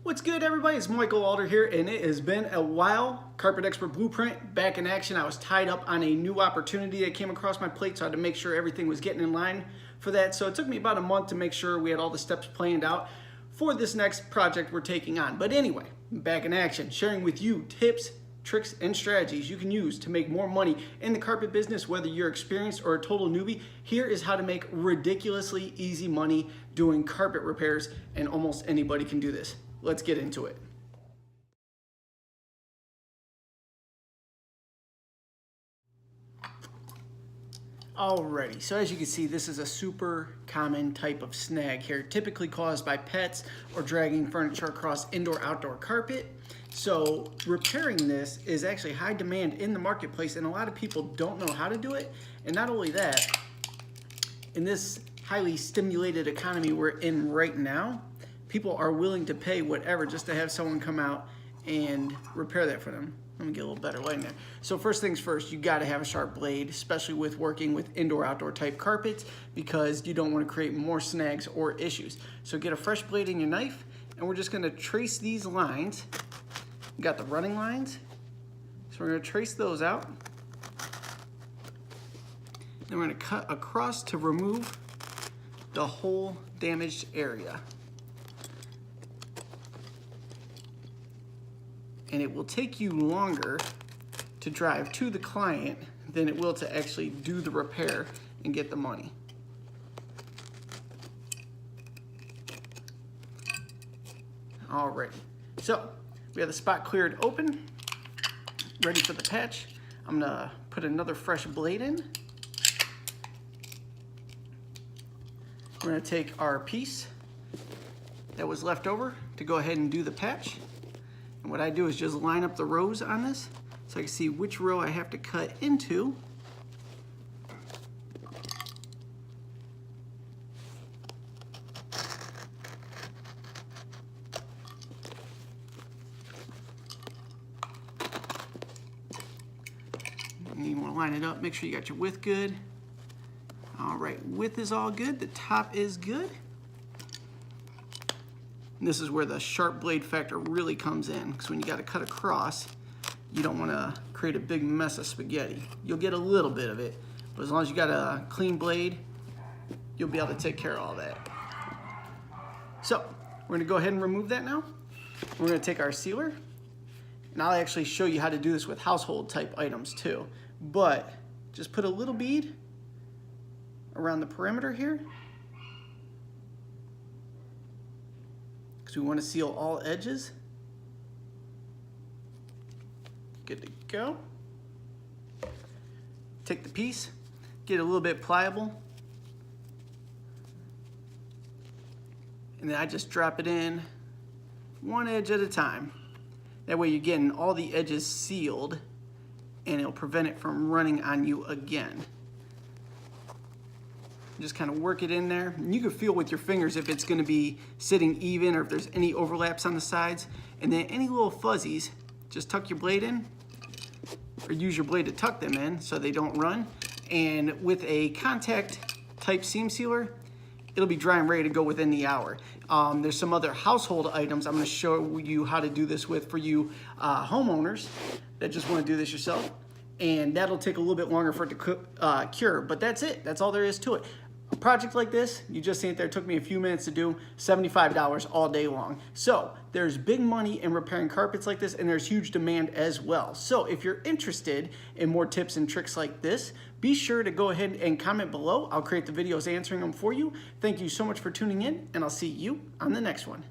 What's good, everybody? It's Michael Alder here, and it has been a while. Carpet Expert Blueprint back in action. I was tied up on a new opportunity that came across my plate, so I had to make sure everything was getting in line for that. So it took me about a month to make sure we had all the steps planned out for this next project we're taking on. But anyway, back in action, sharing with you tips, tricks, and strategies you can use to make more money in the carpet business, whether you're experienced or a total newbie. Here is how to make ridiculously easy money doing carpet repairs, and almost anybody can do this. Let's get into it. Alrighty, so as you can see, this is a super common type of snag here, typically caused by pets or dragging furniture across indoor-outdoor carpet. So repairing this is actually high demand in the marketplace, and a lot of people don't know how to do it. And not only that, in this highly stimulated economy we're in right now, people are willing to pay whatever just to have someone come out and repair that for them. Let me get a little better light in there. So first things first, you gotta have a sharp blade, especially with working with indoor-outdoor type carpets, because you don't wanna create more snags or issues. So get a fresh blade in your knife, and we're just gonna trace these lines. You got the running lines, so we're gonna trace those out. Then we're gonna cut across to remove the whole damaged area. And it will take you longer to drive to the client than it will to actually do the repair and get the money. Alrighty, so we have the spot cleared open, ready for the patch. I'm gonna put another fresh blade in. We're gonna take our piece that was left over to go ahead and do the patch. And what I do is just line up the rows on this so I can see which row I have to cut into. And you want to line it up, make sure you got your width good. All right, width is all good, the top is good. And this is where the sharp blade factor really comes in, because when you got to cut across, you don't want to create a big mess of spaghetti. You'll get a little bit of it, but as long as you got a clean blade, you'll be able to take care of all that. So we're going to go ahead and remove that now. We're going to take our sealer, and I'll actually show you how to do this with household type items too. But just put a little bead around the perimeter here, because we want to seal all edges. Good to go. Take the piece, get it a little bit pliable, and then I just drop it in one edge at a time. That way you're getting all the edges sealed, and it'll prevent it from running on you again. Just kind of work it in there. And you can feel with your fingers if it's going to be sitting even or if there's any overlaps on the sides. And then any little fuzzies, just tuck your blade in, or use your blade to tuck them in so they don't run. And with a contact type seam sealer, it'll be dry and ready to go within the hour. There's some other household items I'm going to show you how to do this with for you homeowners that just want to do this yourself. And that'll take a little bit longer for it to cure, but that's it. That's all there is to it. A project like this, you just see it there, it took me a few minutes to do, $75 all day long. So there's big money in repairing carpets like this, and there's huge demand as well. So if you're interested in more tips and tricks like this, be sure to go ahead and comment below. I'll create the videos answering them for you. Thank you so much for tuning in, and I'll see you on the next one.